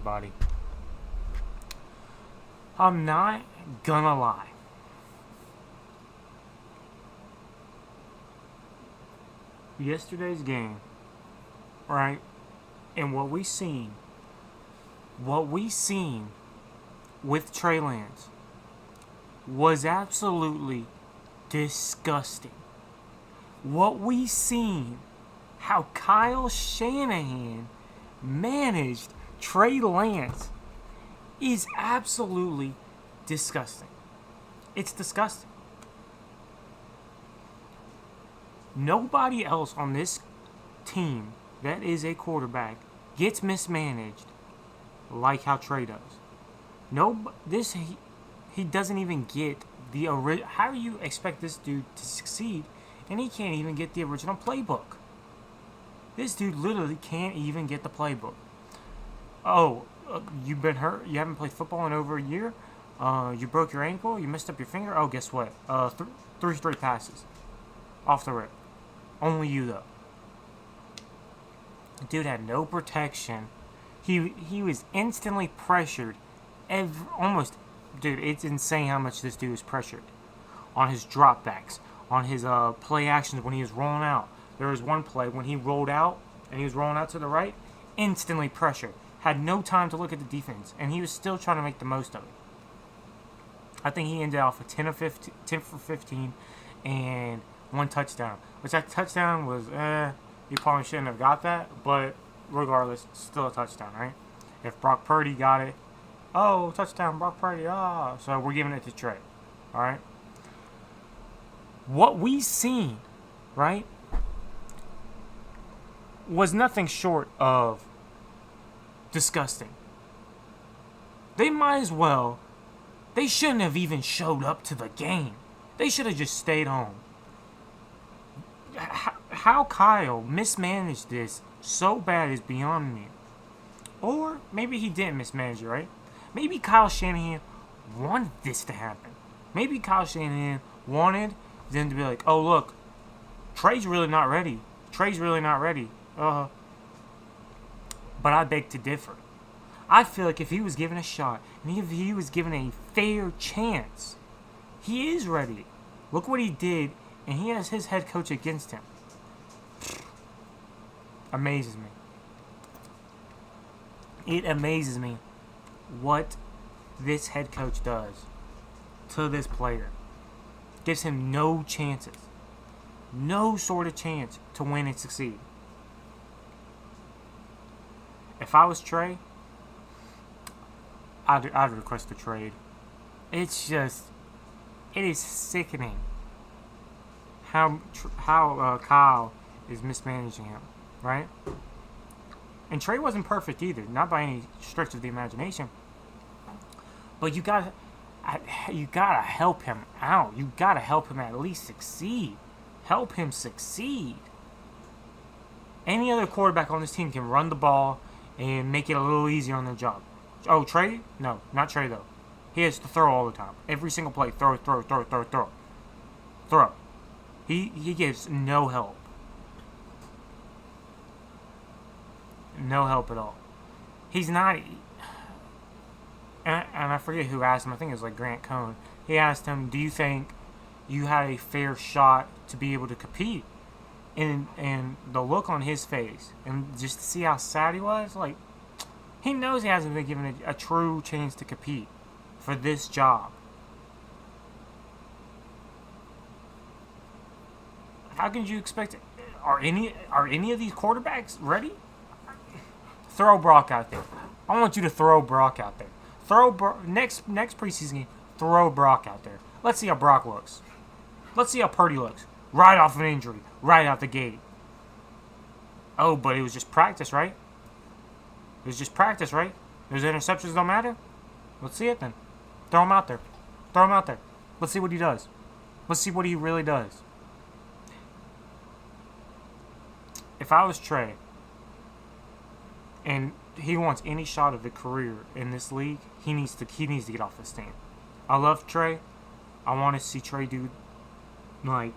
everybody. I'm not gonna lie. Yesterday's game, right, and what we seen with Trey Lance was absolutely disgusting. What we seen, how Kyle Shanahan managed Trey Lance is absolutely disgusting. It's disgusting. Nobody else on this team that is a quarterback gets mismanaged like how Trey does. He doesn't even get the original. How do you expect this dude to succeed and he can't even get the original playbook? This dude literally can't even get the playbook. Oh, you've been hurt? You haven't played football in over a year? You broke your ankle? You messed up your finger? Oh, guess what? Three straight passes. Off the rip. Only you, though. Dude had no protection. He was instantly pressured. Dude, it's insane how much this dude was pressured. On his dropbacks. On his play actions when he was rolling out. There was one play when he rolled out and he was rolling out to the right. Instantly pressured. Had no time to look at the defense. And he was still trying to make the most of it. I think he ended off with 10 for 15 and one touchdown. Which that touchdown was, you probably shouldn't have got that. But regardless, still a touchdown, right? If Brock Purdy got it, oh, touchdown, Brock Purdy, So we're giving it to Trey, all right? What we seen, right, was nothing short of disgusting. They shouldn't have even showed up to the game. They should have just stayed home. How Kyle mismanaged this so bad is beyond me. Or maybe he didn't mismanage it, right? Maybe Kyle Shanahan wanted this to happen. Maybe Kyle Shanahan wanted them to be like, oh, look, Trey's really not ready. But I beg to differ. I feel like if he was given a shot, and if he was given a fair chance, he is ready. Look what he did, and he has his head coach against him. Amazes me. It amazes me what this head coach does to this player. Gives him no chances. No sort of chance to win and succeed. If I was Trey, I'd request a trade. It is sickening how Kyle is mismanaging him, right? And Trey wasn't perfect either, not by any stretch of the imagination. But you gotta help him out. You gotta help him at least succeed. Help him succeed. Any other quarterback on this team can run the ball and make it a little easier on their job. Oh, Trey? No, not Trey though. He has to throw all the time. Every single play, throw. Throw. He gives no help. No help at all. He's not... And I forget who asked him. I think it was like Grant Cohn. He asked him, do you think you had a fair shot to be able to compete? And the look on his face, and just to see how sad he was, like, he knows he hasn't been given a true chance to compete for this job. How could you expect it? Are any of these quarterbacks ready? Throw Brock out there. I want you to throw Brock out there. Next preseason game, throw Brock out there. Let's see how Brock looks. Let's see how Purdy looks. Right off an injury. Right out the gate. Oh, but it was just practice, right? It was just practice, right? Those interceptions don't matter? Let's see it then. Throw him out there. Let's see what he does. Let's see what he really does. If I was Trey, and he wants any shot of a career in this league, he needs to get off this team. I love Trey. I want to see Trey do, like,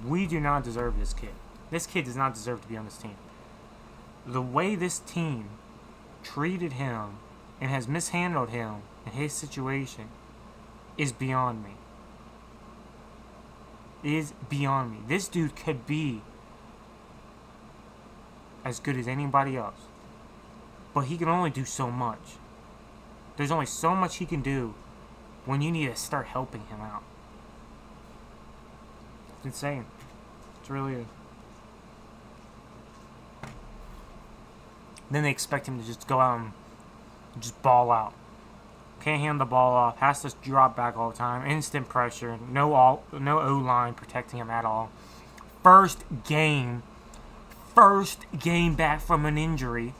we do not deserve this kid. This kid does not deserve to be on this team. The way this team treated him and has mishandled him in his situation is beyond me. Is beyond me. This dude could be as good as anybody else, but he can only do so much. There's only so much he can do when you need to start helping him out. It's insane. It's really is. Then they expect him to just go out and just ball out. Can't hand the ball off. Has to drop back all the time. Instant pressure. No O-line protecting him at all. First game back from an injury.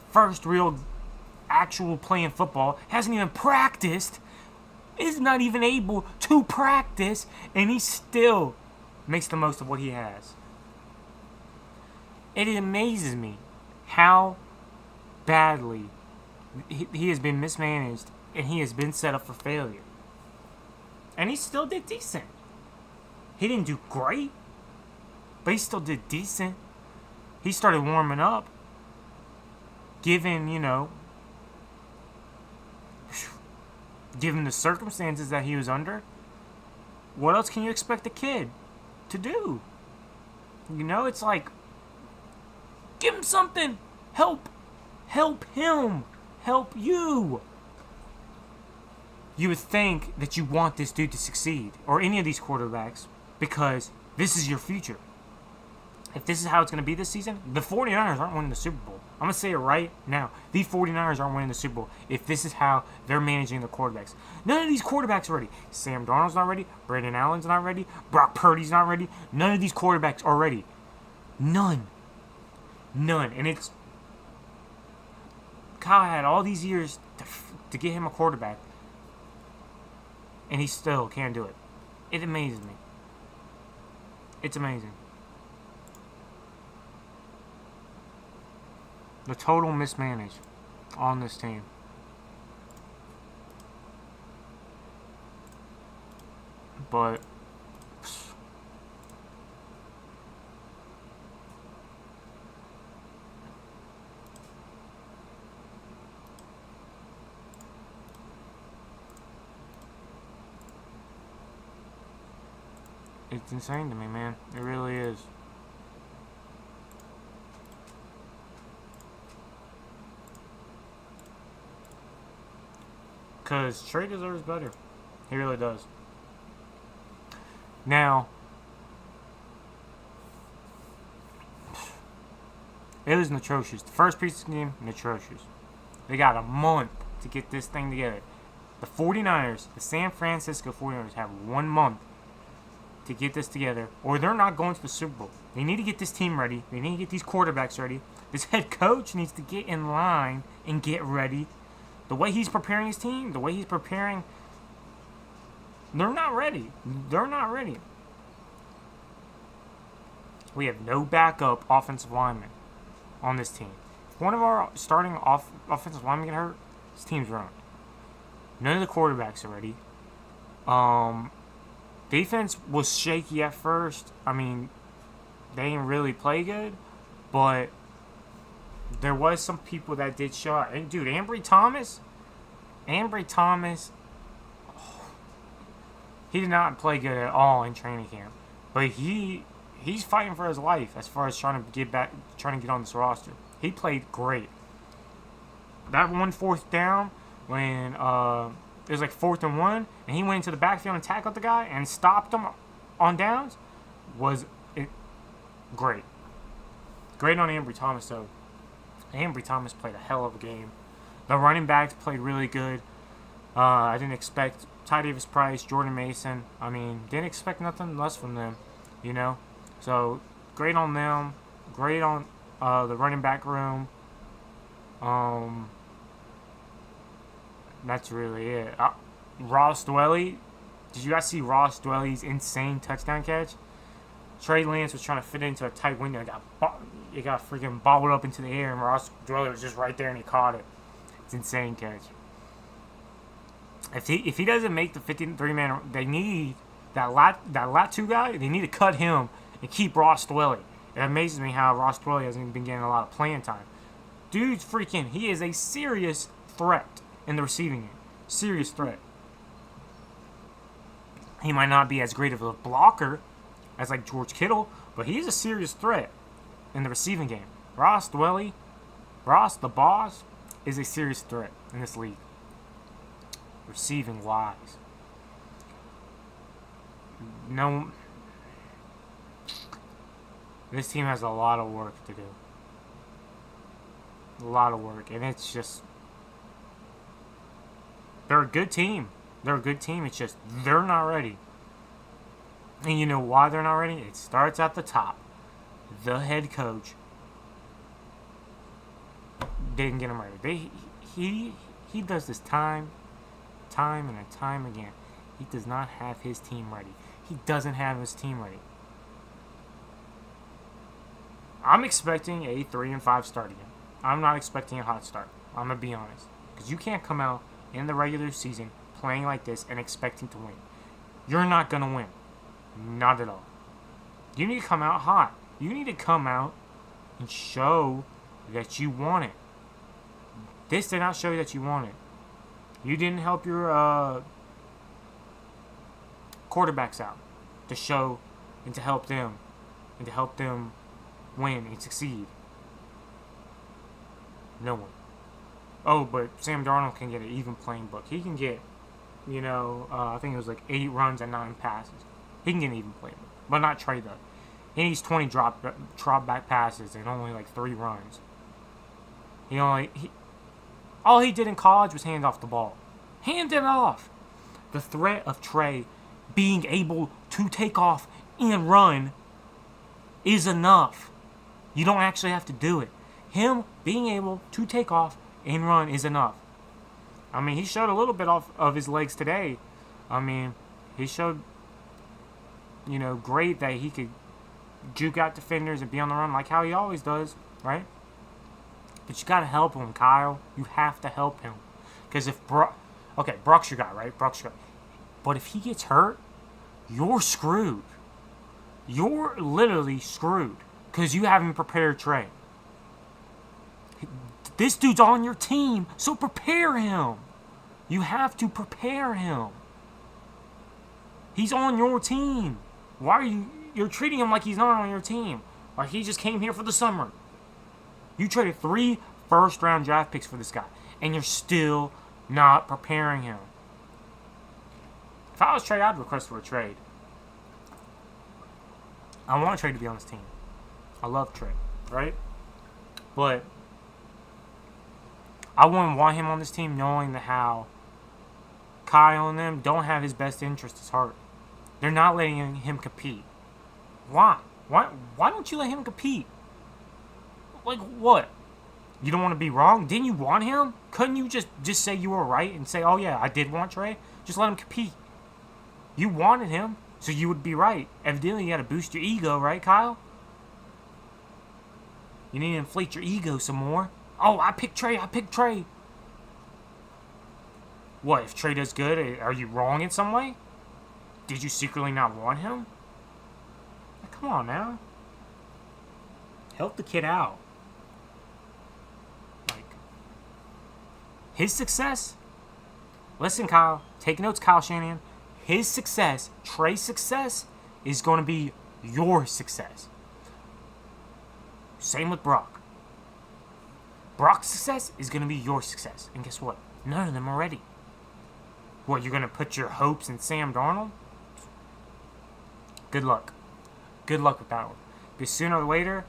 First real actual playing football. Hasn't even practiced. Is not even able to practice. And he still makes the most of what he has. It amazes me how badly he has been mismanaged and he has been set up for failure. And he still did decent. He didn't do great, but he still did decent. He started warming up, given the circumstances that he was under. What else can you expect a kid to do? It's like, give him something. Help him. Help you. You would think that you want this dude to succeed, or any of these quarterbacks, because this is your future. If this is how it's going to be this season, the 49ers aren't winning the Super Bowl. I'm going to say it right now. The 49ers aren't winning the Super Bowl if this is how they're managing their quarterbacks. None of these quarterbacks are ready. Sam Darnold's not ready. Brandon Allen's not ready. Brock Purdy's not ready. None of these quarterbacks are ready. None. And it's... Kyle had all these years to get him a quarterback, and he still can't do it. It amazes me. It's amazing. The total mismanage on this team. But it's insane to me, man. It really is. Because Trey deserves better. He really does. Now, it was atrocious. The first preseason game, atrocious. They got a month to get this thing together. The 49ers, the San Francisco 49ers, have 1 month to get this together, or they're not going to the Super Bowl. They need to get this team ready. They need to get these quarterbacks ready. This head coach needs to get in line and get ready. The way he's preparing his team, the way he's preparing, they're not ready. They're not ready. We have no backup offensive linemen on this team. If one of our starting offensive linemen get hurt, this team's ruined. None of the quarterbacks are ready. Defense was shaky at first. I mean, they didn't really play good, but there was some people that did show up. And dude, Ambry Thomas, he did not play good at all in training camp. But he's fighting for his life as far as trying to get on this roster. He played great. That 1 4th down when it was like 4th and 1, and he went into the backfield and tackled the guy and stopped him on downs, was great. Great on Ambry Thomas, though. Ambry Thomas played a hell of a game. The running backs played really good. I didn't expect Ty Davis Price, Jordan Mason. I mean, didn't expect nothing less from them, So, great on them. Great on the running back room. That's really it. Ross Dwelly. Did you guys see Ross Dwelly's insane touchdown catch? Trey Lance was trying to fit into a tight window. It got freaking bobbled up into the air, and Ross Dwelly was just right there, and he caught it. It's insane catch. If he doesn't make the 53-man, they need that lat 2 guy. They need to cut him and keep Ross Dwelly. It amazes me how Ross Dwelly hasn't been getting a lot of playing time. Dude's freaking, he is a serious threat in the receiving game. Serious threat. He might not be as great of a blocker as like George Kittle, but he's a serious threat in the receiving game. Ross Dwelly, Ross the boss, is a serious threat in this league. Receiving wise. No, this team has a lot of work to do. A lot of work, and it's just, they're a good team. They're a good team. It's just they're not ready. And you know why they're not ready? It starts at the top. The head coach didn't get them ready. He does this time and time again. He does not have his team ready. He doesn't have his team ready. I'm expecting a 3-5 start again. I'm not expecting a hot start. I'm going to be honest. Because you can't come out in the regular season playing like this and expecting to win. You're not going to win. Not at all. You need to come out hot. You need to come out and show that you want it. This did not show that you want it. You didn't help your quarterbacks out to show and to help them win and succeed. No one. Oh, but Sam Darnold can get an even playing book. He can get, I think it was like 8 runs and 9 passes. He can get an even playing book, but not Trey though. He needs 20 drop back passes and only like 3 runs. All he did in college was hand off the ball. Hand it off. The threat of Trey being able to take off and run is enough. You don't actually have to do it. Him being able to take off and run is enough. I mean, he showed a little bit off of his legs today. I mean, he showed, great that he could juke out defenders and be on the run like how he always does, right? But you got to help him, Kyle. You have to help him. Because if Brock's your guy, right? Brock's your guy. But if he gets hurt, you're screwed. You're literally screwed. Because you haven't prepared Trey. This dude's on your team, so prepare him. You have to prepare him. He's on your team. Why are you're treating him like he's not on your team? Like he just came here for the summer. You traded 3 first-round draft picks for this guy, and you're still not preparing him. If I was Trey, I'd request for a trade. I want Trey to be on this team. I love Trey, right? But I wouldn't want him on this team knowing how Kyle and them don't have his best interest at heart. They're not letting him compete. Why? Why don't you let him compete? Like what? You don't want to be wrong? Didn't you want him? Couldn't you just say you were right and say, oh yeah, I did want Trey? Just let him compete. You wanted him, so you would be right. Evidently, you got to boost your ego, right, Kyle? You need to inflate your ego some more. Oh, I picked Trey. What, if Trey does good, are you wrong in some way? Did you secretly not want him? Come on now. Help the kid out. Like, his success? Listen, Kyle. Take notes, Kyle Shanahan. His success, Trey's success, is going to be your success. Same with Brock. Brock's success is going to be your success. And guess what? None of them are ready. What, you're going to put your hopes in Sam Darnold? Good luck. Good luck with that one. Because sooner or later,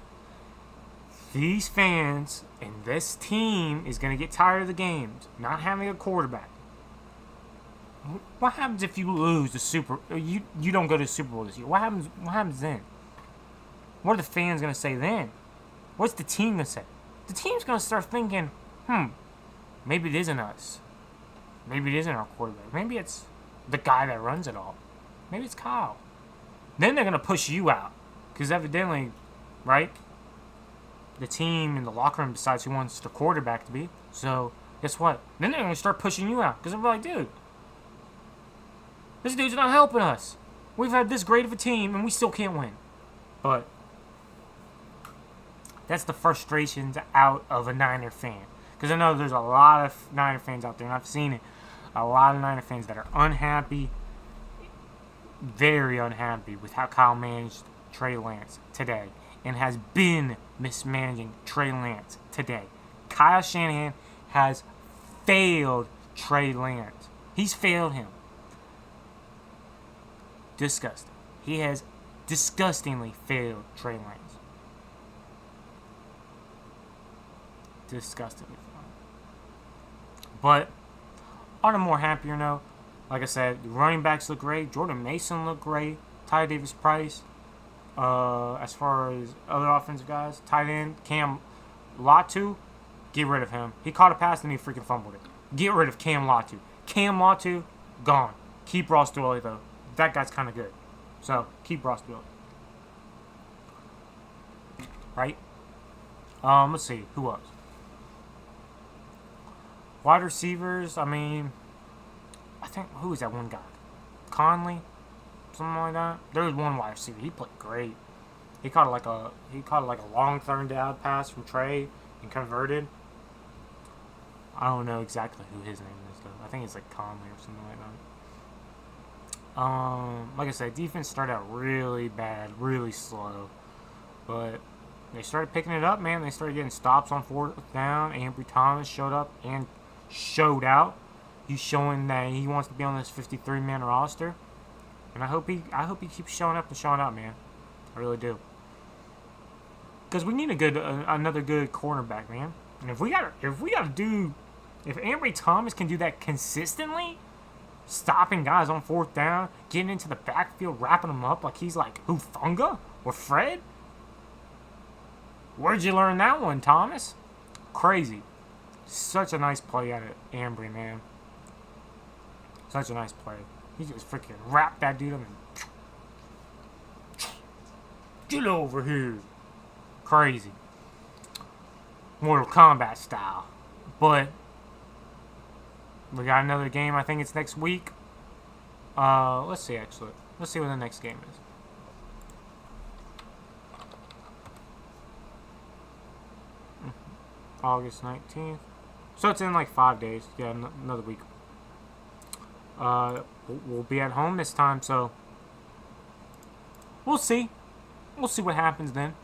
these fans and this team is going to get tired of the games. Not having a quarterback. What happens if you lose the you don't go to the Super Bowl this year? What happens then? What are the fans going to say then? What's the team going to say? The team's going to start thinking, maybe it isn't us. Maybe it isn't our quarterback. Maybe it's the guy that runs it all. Maybe it's Kyle. Then they're going to push you out. Because evidently, right, the team in the locker room decides who wants the quarterback to be. So, guess what? Then they're going to start pushing you out. Because they're like, dude, this dude's not helping us. We've had this great of a team, and we still can't win. But That's the frustrations out of a Niner fan. Because I know there's a lot of Niner fans out there, and I've seen it. A lot of Niner fans that are unhappy, very unhappy with how Kyle managed Trey Lance today, and has been mismanaging Trey Lance today. Kyle Shanahan has failed Trey Lance. He's failed him. Disgusting. He has disgustingly failed Trey Lance. Disgustingly failed. But on a more happier note, like I said, the running backs look great. Jordan Mason looked great. Ty Davis Price. As far as other offensive guys, tight end Cam Latu, get rid of him. He caught a pass and he freaking fumbled it. Get rid of Cam Latu. Cam Latu, gone. Keep Ross Dwelly though. That guy's kind of good. So keep Ross Dwelly. Right? Let's see who else. Wide receivers. I mean, I think who is that one guy? Conley. Something like that. There was one wide receiver. He played great. He caught like a long third down pass from Trey and converted. I don't know exactly who his name is though. I think it's like Conley or something like that. Like I said, defense started out really bad, really slow, but they started picking it up, man. They started getting stops on fourth down. Ambry Thomas showed up and showed out. He's showing that he wants to be on this 53-man roster. And I hope he keeps showing up and showing out, man. I really do. Because we need another good cornerback, man. And if Ambry Thomas can do that consistently, stopping guys on fourth down, getting into the backfield, wrapping them up like he's like Hufanga or Fred. Where'd you learn that one, Thomas? Crazy. Such a nice play out of Ambry, man. Such a nice play. He just freaking wrapped that dude up and get over here. Crazy. Mortal Kombat style. But we got another game. I think it's next week. Let's see actually. Let's see what the next game is. August 19th. So it's in like 5 days. Yeah, another week. We'll be at home this time, so we'll see. We'll see what happens then.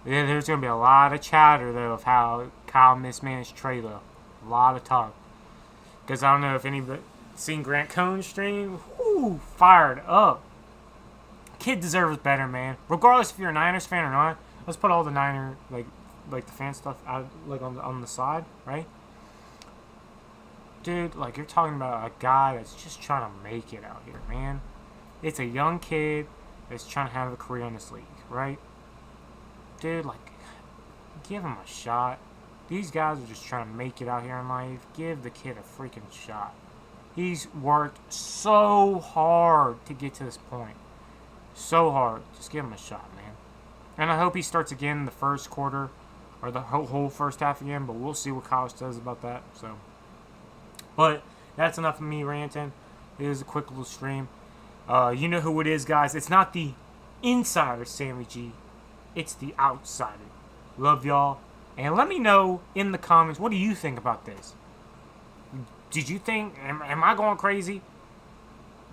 Yeah, there's going to be a lot of chatter, though, of how Kyle mismanaged Trey, though. A lot of talk. Because I don't know if anybody seen Grant Cohn's stream. Whoo, fired up. Kid deserves better, man. Regardless if you're a Niners fan or not. Let's put all the Niner, like the fan stuff out, like on the side, right? Dude, like, you're talking about a guy that's just trying to make it out here, man. It's a young kid that's trying to have a career in this league, right? Dude, like, give him a shot. These guys are just trying to make it out here in life. Give the kid a freaking shot. He's worked so hard to get to this point. So hard. Just give him a shot, man. And I hope he starts again in the first quarter, or the whole first half again, but we'll see what college says about that, so... But that's enough of me ranting. It is a quick little stream. You know who it is, guys. It's not the insider, Sammy G. It's the outsider. Love y'all. And let me know in the comments, what do you think about this? Did you think, am I going crazy?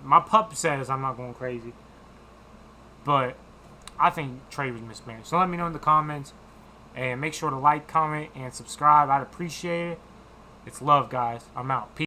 My pup says I'm not going crazy. But I think Trey was mismanaged. So let me know in the comments. And make sure to like, comment, and subscribe. I'd appreciate it. It's love, guys. I'm out. Peace.